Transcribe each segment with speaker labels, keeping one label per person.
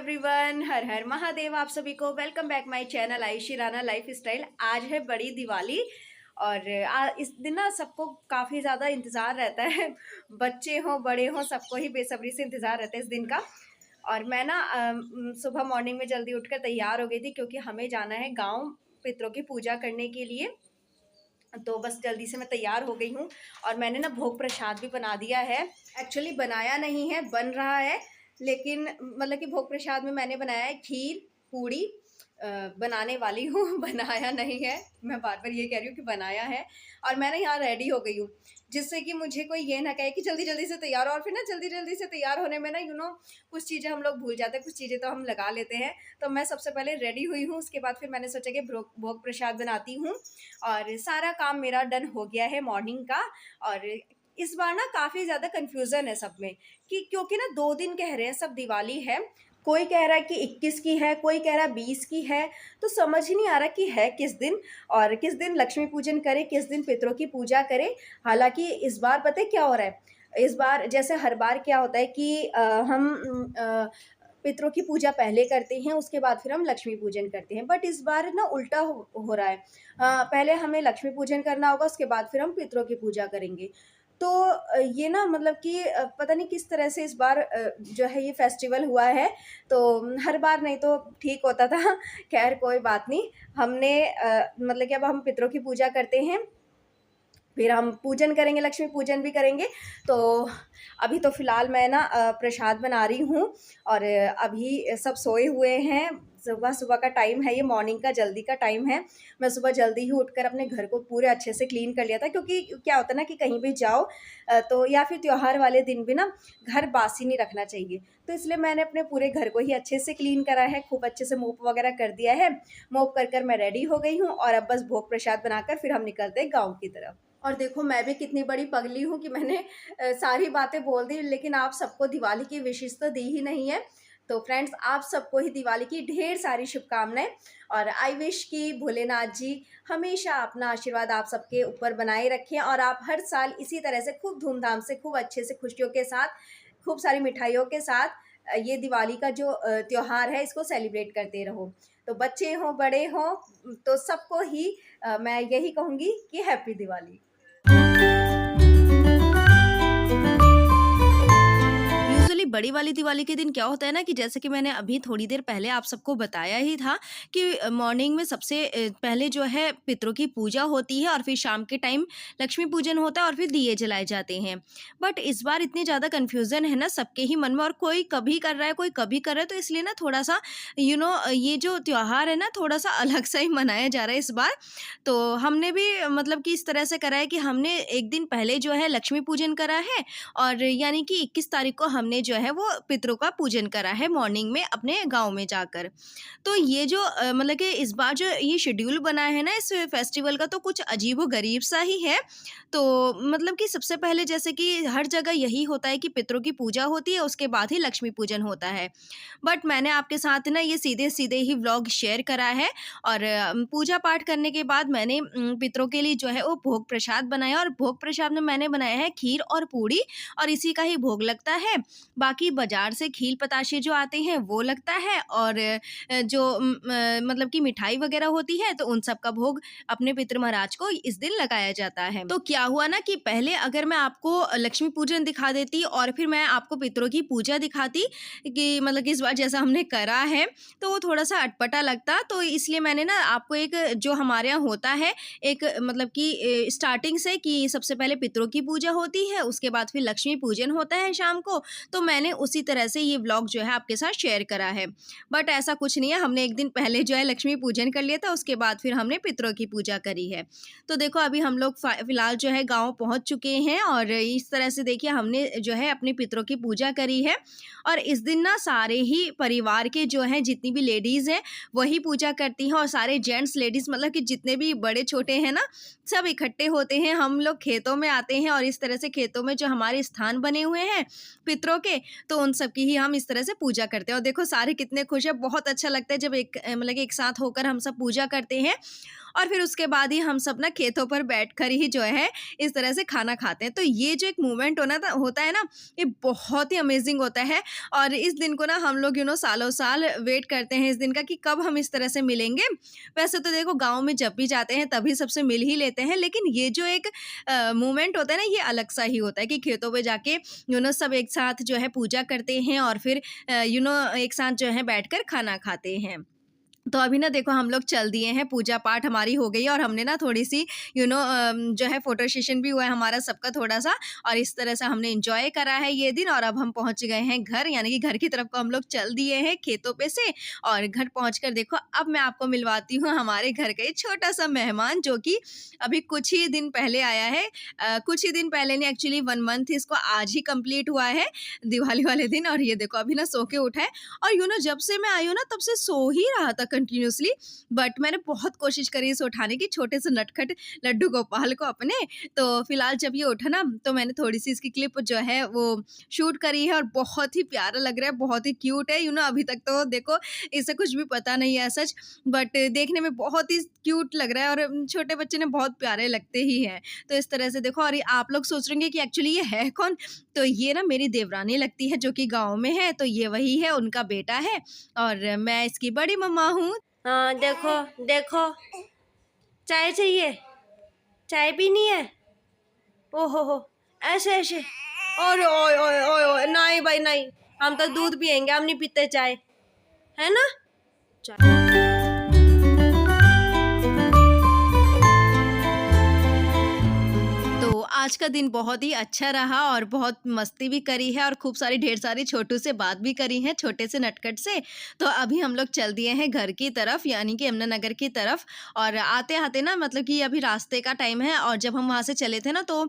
Speaker 1: Everyone, हर हर महादेव। आप सभी को welcome back my channel Ayushi Rana life style. आज है बड़ी दिवाली और इस दिन ना सबको काफ़ी ज़्यादा इंतज़ार रहता है। बच्चे हों बड़े हों सबको ही बेसब्री से इंतज़ार रहता है इस दिन का। और मैं ना सुबह मॉर्निंग में जल्दी उठकर तैयार हो गई थी क्योंकि हमें जाना है गाँव पितरों की पूजा करने के लिए। तो बस जल्दी से मैं तैयार हो गई हूँ और मैंने ना भोग प्रसाद भी बना दिया है। एक्चुअली बनाया नहीं है, बन रहा है, लेकिन मतलब कि भोग प्रसाद में मैंने बनाया है खीर पूड़ी। बनाने वाली हूँ बनाया नहीं है। मैं बार बार ये कह रही हूँ कि बनाया है। और मैं ना यहाँ रेडी हो गई हूँ जिससे कि मुझे कोई ये ना कहे कि जल्दी जल्दी से तैयार हो। और फिर ना जल्दी जल्दी से तैयार होने में ना कुछ चीज़ें हम लोग भूल जाते हैं, कुछ चीज़ें तो हम लगा लेते हैं। तो मैं सबसे पहले रेडी हुई हूँ, उसके बाद फिर मैंने सोचा कि भोग प्रसाद बनाती हूँ। और सारा काम मेरा डन हो गया है मॉर्निंग का। और इस बार ना काफ़ी ज़्यादा कन्फ्यूज़न है सब में कि क्योंकि ना 2 दिन कह रहे हैं सब दिवाली है। कोई कह रहा है कि 21 की है, कोई कह रहा है 20 की है। तो समझ ही नहीं आ रहा कि है किस दिन और किस दिन लक्ष्मी पूजन करें, किस दिन पितरों की पूजा करें। हालाँकि इस बार पता है क्या हो रहा है? इस बार जैसे हर बार क्या होता है कि हम पितरों की पूजा पहले करते हैं, उसके बाद फिर हम लक्ष्मी पूजन करते हैं। बट इस बार ना उल्टा हो रहा है। पहले हमें लक्ष्मी पूजन करना होगा, उसके बाद फिर हम पितरों की पूजा करेंगे। तो ये ना मतलब कि पता नहीं किस तरह से इस बार जो है ये फेस्टिवल हुआ है। तो हर बार नहीं तो ठीक होता था। खैर कोई बात नहीं। हमने मतलब कि अब हम पितरों की पूजा करते हैं, फिर हम पूजन करेंगे, लक्ष्मी पूजन भी करेंगे। तो अभी तो फ़िलहाल मैं ना प्रसाद बना रही हूँ और अभी सब सोए हुए हैं। सुबह-सुबह का टाइम है, ये मॉर्निंग का जल्दी का टाइम है। मैं सुबह जल्दी ही उठकर अपने घर को पूरे अच्छे से क्लीन कर लिया था क्योंकि क्या होता है ना कि कहीं भी जाओ तो या फिर त्योहार वाले दिन भी ना घर बासी नहीं रखना चाहिए। तो इसलिए मैंने अपने पूरे घर को ही अच्छे से क्लीन करा है, खूब अच्छे से मोप वगैरह कर दिया है। मोप कर मैं रेडी हो गई हूँ और अब बस भोग प्रसाद बनाकर फिर हम निकलते हैं गाँव की तरफ। और देखो मैं भी कितनी बड़ी पगली हूँ कि मैंने सारी बातें बोल दी, लेकिन आप सबको दिवाली की विशेष तो दी ही नहीं है। तो फ्रेंड्स, आप सबको ही दिवाली की ढेर सारी शुभकामनाएं और आई विश कि भोलेनाथ जी हमेशा अपना आशीर्वाद आप सबके ऊपर बनाए रखें और आप हर साल इसी तरह से खूब धूमधाम से, खूब अच्छे से, खुशियों के साथ, खूब सारी मिठाइयों के साथ ये दिवाली का जो त्योहार है इसको सेलिब्रेट करते रहो। तो बच्चे हों बड़े हों तो सबको ही मैं यही कहूँगी कि हैप्पी दिवाली। यूजुअली बड़ी वाली दिवाली के दिन क्या होता है ना कि जैसे कि मैंने अभी थोड़ी देर पहले आप सबको बताया ही था कि मॉर्निंग में सबसे पहले जो है पितरों की पूजा होती है और फिर शाम के टाइम लक्ष्मी पूजन होता है और फिर दिए जलाए जाते हैं। बट इस बार इतनी ज़्यादा कन्फ्यूज़न है ना सबके ही मन में, और कोई कभी कर रहा है कोई कभी कर रहा है। तो इसलिए ना थोड़ा सा ये जो त्योहार है ना थोड़ा सा अलग सा ही मनाया जा रहा है इस बार। तो हमने भी मतलब कि इस तरह से करा है कि हमने एक दिन पहले जो है लक्ष्मी पूजन करा है और यानी कि 21 तारीख को हमने जो है वो पितरों का पूजन करा है मॉर्निंग में अपने गाँव में जाकर। तो ये जो मतलब कि इस बार जो ये शेड्यूल बना है ना इस फेस्टिवल का, तो कुछ अजीबो-गरीब सा ही है। तो मतलब कि सबसे पहले जैसे कि हर जगह यही होता है कि पितरों की पूजा होती है, उसके बाद ही लक्ष्मी पूजन होता है। बट मैंने आपके साथ ना ये सीधे-सीधे ही व्लॉग शेयर करा है और पूजा पाठ करने के बाद मैंने पितरों के लिए जो है वो भोग प्रसाद बनाया और भोग प्रसाद में मैंने बनाया है खीर और पूड़ी और इसी का ही भोग लगता है। बाकी बाज़ार से खील बताशे जो आते हैं वो लगता है और जो मतलब कि मिठाई वगैरह होती है तो उन सब का भोग अपने पितृ महाराज को इस दिन लगाया जाता है। तो क्या हुआ ना कि पहले अगर मैं आपको लक्ष्मी पूजन दिखा देती और फिर मैं आपको पितरों की पूजा दिखाती कि मतलब कि इस बार जैसा हमने करा है तो वो थोड़ा-सा अटपटा लगता। तो इसलिए मैंने ना आपको एक जो हमारे यहाँ होता है एक मतलब कि स्टार्टिंग से कि सबसे पहले पितरों की पूजा होती है, उसके बाद फिर लक्ष्मी पूजन होता है शाम को। तो मैंने उसी तरह से ये व्लॉग जो है आपके साथ शेयर करा है। बट ऐसा कुछ नहीं है, हमने एक दिन पहले जो है लक्ष्मी पूजन कर लिया था, उसके बाद फिर हमने पितरों की पूजा करी है। तो देखो अभी हम लोग फ़िलहाल जो है गाँव पहुँच चुके हैं और इस तरह से देखिए हमने जो है अपने पितरों की पूजा करी है। और इस दिन ना सारे ही परिवार के जो हैं जितनी भी लेडीज़ हैं वही पूजा करती हैं और सारे जेंट्स लेडीज़ मतलब कि जितने भी बड़े-छोटे हैं ना सब इकट्ठे होते हैं। हम लोग खेतों में आते हैं और इस तरह से खेतों में जो हमारे स्थान बने हुए हैं पितरों के, तो उन सब की ही हम इस तरह से पूजा करते हैं। और देखो सारे कितने खुश हैं, बहुत अच्छा लगता है जब मतलब कि एक साथ होकर हम सब पूजा करते हैं। और फिर उसके बाद ही हम सब ना खेतों पर बैठकर ही जो है इस तरह से खाना खाते हैं। तो ये जो एक मोमेंट होता है ना, ये बहुत ही अमेजिंग होता है। और इस दिन को ना हम लोग सालों साल वेट करते हैं इस दिन का, कि कब हम इस तरह से मिलेंगे। वैसे तो देखो गाँव में जब भी जाते हैं तभी सबसे मिल ही लेते हैं, लेकिन ये जो एक मोमेंट होता है ना, ये अलग सा ही होता है कि खेतों पे जाके सब एक साथ जो है पूजा करते हैं और फिर एक साथ जो है बैठकर खाना खाते हैं। तो अभी ना देखो हम लोग चल दिए हैं, पूजा पाठ हमारी हो गई है और हमने ना थोड़ी-सी जो है फ़ोटो सेशन भी हुआ है हमारा सबका थोड़ा-सा, और इस तरह से हमने एन्जॉय करा है ये दिन। और अब हम पहुँच गए हैं घर, यानी कि घर की तरफ को हम लोग चल दिए हैं खेतों पे से। और घर पहुँचकर देखो अब मैं आपको मिलवाती हूँ हमारे घर का एक छोटा-सा मेहमान, जो कि अभी कुछ ही दिन पहले आया है। कुछ ही दिन पहले नहीं, एक्चुअली 1 मंथ इसको आज ही कंप्लीट हुआ है, दिवाली वाले दिन। और ये देखो अभी ना सो के उठा है, और जब से मैं आई हूँ ना तब से सो ही रहा था कंटिन्यूअसली। बट मैंने बहुत कोशिश करी इसे उठाने की, छोटे से नटखट लड्डू गोपाल को अपने। तो फिलहाल जब ये उठा ना, तो मैंने थोड़ी सी इसकी क्लिप जो है वो शूट करी है, और बहुत ही प्यारा लग रहा है, बहुत ही क्यूट है। अभी तक तो देखो इसे कुछ भी पता नहीं है सच, बट देखने में बहुत ही क्यूट लग रहा है, और छोटे बच्चे ने बहुत प्यारे लगते ही हैं। तो इस तरह से देखो, और ये आप लोग सोच रहे होंगे कि एक्चुअली ये है कौन? तो ये ना मेरी देवरानी लगती है, जो कि गाँव में है। तो ये वही है, उनका बेटा है, और मैं इसकी बड़ी मम्मा हूँ। हाँ, देखो देखो, चाय चाहिए? चाय पीनी है? ओहो हो, ऐसे ऐसे, और ओए ओए ओए ओए, नहीं भाई नहीं, हम तो दूध पियेंगे, हम नहीं पीते चाय, है ना? चाय। तो आज का दिन बहुत ही अच्छा रहा, और बहुत मस्ती भी करी है, और खूब सारी ढेर सारी छोटू से बात भी करी है, छोटे से नटखट से। तो अभी हम लोग चल दिए हैं घर की तरफ, यानी कि यमुनानगर की तरफ। और आते-आते ना, मतलब कि अभी रास्ते का टाइम है, और जब हम वहाँ से चले थे ना, तो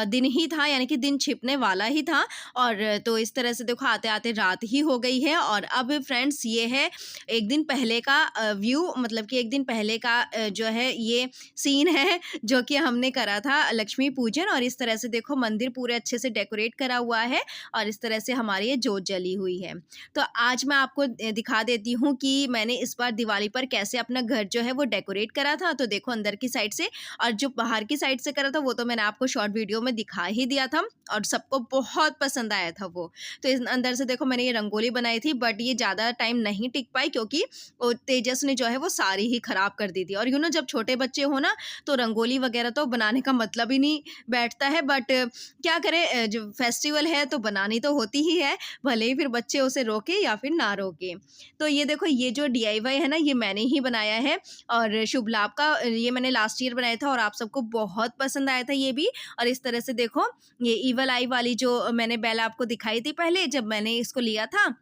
Speaker 1: दिन ही था, यानी कि दिन छिपने वाला ही था। और तो इस तरह से देखो आते-आते रात ही हो गई है। और अब फ्रेंड्स ये है एक दिन पहले का व्यू, मतलब कि एक दिन पहले का जो है ये सीन है, जो कि हमने करा था लक्ष्मी पूजन। और इस तरह से देखो मंदिर पूरे अच्छे से डेकोरेट करा हुआ है, और इस तरह से हमारी ये जोत जली हुई है। तो आज मैं आपको दिखा देती हूँ कि मैंने इस बार दिवाली पर कैसे अपना घर जो है वो डेकोरेट करा था। तो देखो अंदर की साइड से, और जो बाहर की साइड से करा था वो तो मैंने आपको शॉर्ट वीडियो में दिखा ही दिया था, और सबको बहुत पसंद आया था वो। तो इस अंदर से देखो मैंने ये रंगोली बनाई थी, बट ये ज़्यादा टाइम नहीं टिक पाई, क्योंकि तेजस ने जो है वो सारी ही खराब कर दी थी। और जब छोटे बच्चे हो ना, तो रंगोली वगैरह तो बनाने का मतलब ही नहीं बैठता है। बट क्या करें, जो फेस्टिवल है तो बनानी तो होती ही है, भले ही फिर बच्चे उसे रोके या फिर ना रोके। तो ये देखो, ये जो DIY है ना, ये मैंने ही बनाया है, और शुभ लाभ का ये मैंने लास्ट ईयर बनाया था, और आप सबको बहुत पसंद आया था ये भी। और इस तरह से देखो, ये ईवल आई वाली जो मैंने बेल आपको दिखाई थी पहले जब मैंने इसको लिया था,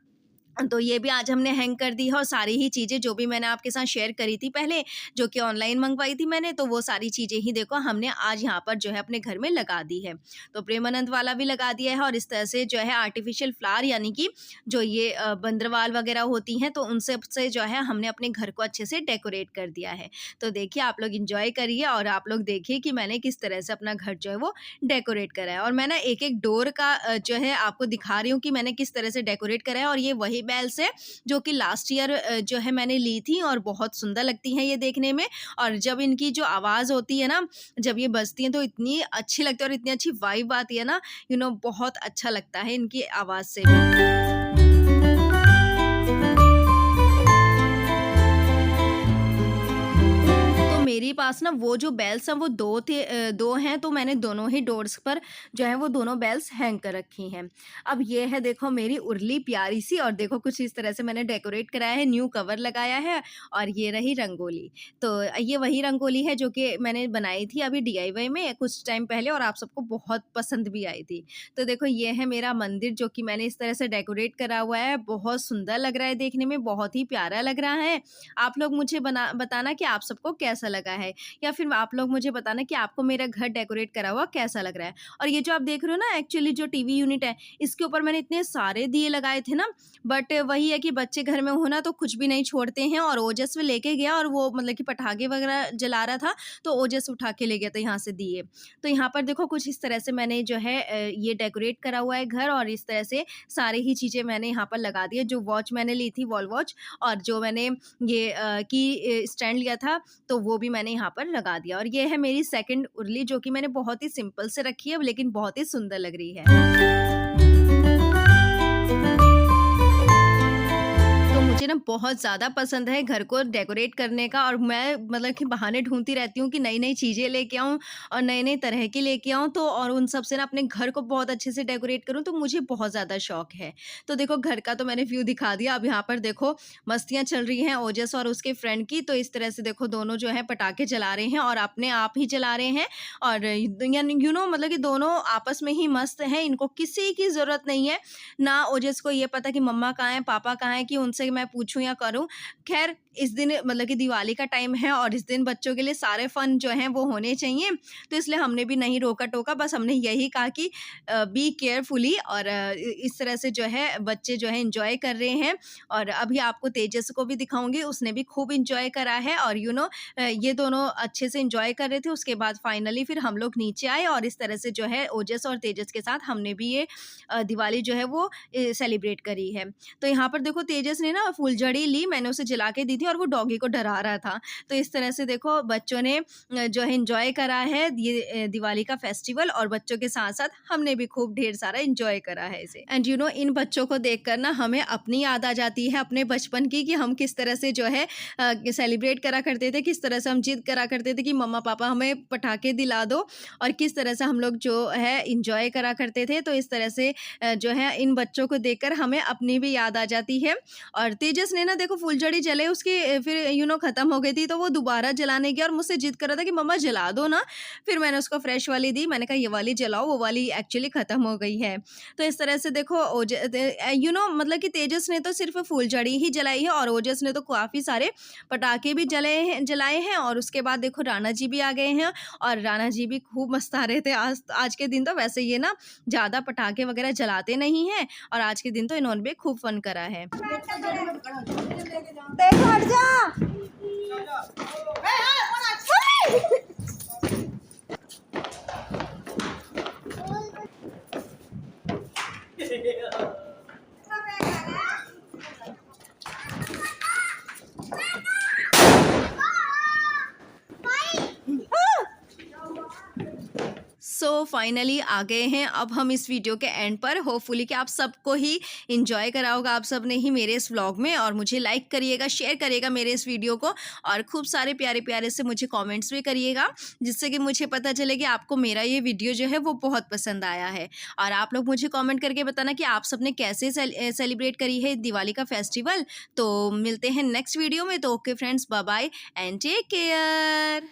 Speaker 1: तो ये भी आज हमने हैंग कर दी है। और सारी ही चीज़ें जो भी मैंने आपके साथ शेयर करी थी पहले, जो कि ऑनलाइन मंगवाई थी मैंने, तो वो सारी चीज़ें ही देखो हमने आज यहाँ पर जो है अपने घर में लगा दी है। तो प्रेमानंद वाला भी लगा दिया है, और इस तरह से जो है आर्टिफिशियल फ्लावर, यानी कि जो ये बंदरवाल वगैरह होती हैं, तो उनसे से जो है हमने अपने घर को अच्छे से डेकोरेट कर दिया है। तो देखिए आप लोग एंजॉय करिए, और आप लोग देखिए कि मैंने किस तरह से अपना घर जो है वो डेकोरेट करा है। और मैं ना एक-एक डोर का जो है आपको दिखा रही हूँ कि मैंने किस तरह से डेकोरेट करा है। और ये वही बेल्स है जो कि लास्ट ईयर जो है मैंने ली थी, और बहुत सुंदर लगती हैं ये देखने में। और जब इनकी जो आवाज़ होती है ना, जब ये बजती हैं, तो इतनी अच्छी लगती है, और इतनी अच्छी वाइब आती है ना, बहुत अच्छा लगता है इनकी आवाज़ से भी। मेरे पास ना वो जो बेल्स हैं वो 2 हैं, तो मैंने दोनों ही डोर्स पर जो है वो दोनों बेल्स हैंग कर रखी हैं। अब ये है देखो मेरी उर्ली प्यारी-सी, और देखो कुछ इस तरह से मैंने डेकोरेट कराया है, न्यू कवर लगाया है, और ये रही रंगोली। तो ये वही रंगोली है जो कि मैंने बनाई थी अभी DIY में कुछ टाइम पहले, और आप सबको बहुत पसंद भी आई थी। तो देखो ये है मेरा मंदिर, जो कि मैंने इस तरह से डेकोरेट करा हुआ है, बहुत सुंदर लग रहा है देखने में, बहुत ही प्यारा लग रहा है। आप लोग मुझे बताना कि आप सबको कैसा लगा है। या फिर आप लोग मुझे बताना कि आपको मेरा घर डेकोरेट करा हुआ कैसा लग रहा है। और ये जो आप देख रहे हो ना, एक्चुअली जो टीवी यूनिट है, इसके ऊपर मैंने इतने सारे दिए लगाए थे ना, बट वही है कि बच्चे घर में हो ना तो कुछ भी नहीं छोड़ते हैं। और ओजस्वी लेके गया और वो मतलब कि पटाखे वगैरह जला रहा था, तो ओजस उठा के ले गया था यहाँ से दिए। तो यहाँ पर देखो कुछ इस तरह से मैंने जो है ये डेकोरेट करा हुआ है घर, और इस तरह से सारी ही चीज़ें मैंने यहाँ पर लगा दी है। जो वॉच मैंने ली थी, वॉल वॉच, और जो मैंने ये की स्टैंड लिया था, तो वो भी मैंने यहाँ पर लगा दिया। और ये है मेरी सेकंड उर्ली, जो कि मैंने बहुत ही सिंपल से रखी है, लेकिन बहुत ही सुंदर लग रही है। मुझे ना बहुत ज़्यादा पसंद है घर को डेकोरेट करने का, और मैं मतलब कि बहाने ढूँढती रहती हूँ कि नई-नई चीज़ें लेके आऊँ और नए-नए तरह की लेके आऊँ, तो और उन सब से ना अपने घर को बहुत अच्छे से डेकोरेट करूँ, तो मुझे बहुत ज़्यादा शौक है। तो देखो घर का तो मैंने व्यू दिखा दिया, अब यहाँ पर देखो मस्तियाँ चल रही हैं ओजस और उसके फ्रेंड की। तो इस तरह से देखो दोनों जो है पटाखे चला रहे हैं और अपने आप ही चला रहे हैं, और यानी मतलब कि दोनों आपस में ही मस्त हैं, इनको किसी की ज़रूरत नहीं है। ना ओजस को ये पता कि मम्मा कहाँ हैं, पापा कहाँ हैं, कि उनसे मैं पूछूँ या करूँ। ख़ैर इस दिन मतलब कि दिवाली का टाइम है, और इस दिन बच्चों के लिए सारे फ़न जो हैं वो होने चाहिए, तो इसलिए हमने भी नहीं रोका-टोका। बस हमने यही कहा कि बी केयरफुली, और इस तरह से जो है बच्चे जो है एन्जॉय कर रहे हैं। और अभी आपको तेजस को भी दिखाऊँगी, उसने भी खूब एन्जॉय करा है, और ये दोनों अच्छे से एन्जॉय कर रहे थे। उसके बाद फाइनली फिर हम लोग नीचे आए, और इस तरह से जो है ओजस और तेजस के साथ हमने भी ये दिवाली जो है वो सेलिब्रेट करी है। तो यहाँ पर देखो तेजस ने ना फुलझड़ी ली, मैंने उसे जला के दी थी, और वो डॉगी को डरा रहा था। तो इस तरह से देखो बच्चों ने जो है एन्जॉय करा है ये दिवाली का फेस्टिवल, और बच्चों के साथ-साथ हमने भी खूब ढेर सारा एन्जॉय करा है इसे। एंड इन बच्चों को देखकर ना हमें अपनी याद आ जाती है अपने बचपन की, कि हम किस तरह से जो है सेलिब्रेट करा करते थे, किस तरह से हम जिद करा करते थे कि मम्मा-पापा हमें पटाखे दिला दो, और किस तरह से हम लोग जो है एन्जॉय करा करते थे। तो इस तरह से जो है इन बच्चों को देखकर हमें अपनी भी याद आ जाती है। और तेजस ने ना देखो फुलझड़ी जले उसकी फिर ख़त्म हो गई थी, तो वो दोबारा जलाने गया और मुझसे जिद कर रहा था कि मम्मा जला दो ना। फिर मैंने उसको फ्रेश वाली दी, मैंने कहा ये वाली जलाओ, वो वाली एक्चुअली ख़त्म हो गई है। तो इस तरह से देखो मतलब कि तेजस ने तो सिर्फ़ फुलझड़ी ही जलाई है, और ओजस ने तो काफ़ी सारे पटाखे भी जलाए हैं। और उसके बाद देखो राणा जी भी आ गए हैं, और राणा जी भी खूब मस्ता रहे थे। आज के दिन तो वैसे ये ना ज़्यादा पटाखे वगैरह जलाते नहीं हैं, और आज के दिन तो इन्होंने भी खूब फन करा है। देखो हट जा। सो फाइनली आ गए हैं अब हम इस वीडियो के एंड पर। होपफुली कि आप सबको ही इंजॉय करा होगा आप सब ने ही मेरे इस व्लॉग में, और मुझे लाइक करिएगा, शेयर करिएगा मेरे इस वीडियो को, और खूब सारे प्यारे प्यारे से मुझे कमेंट्स भी करिएगा, जिससे कि मुझे पता चले कि आपको मेरा ये वीडियो जो है वो बहुत पसंद आया है। और आप लोग मुझे कॉमेंट करके बताना कि आप सब ने कैसे सेलिब्रेट करी है दिवाली का फेस्टिवल। तो मिलते हैं नेक्स्ट वीडियो में। तो okay friends, bye bye and take care.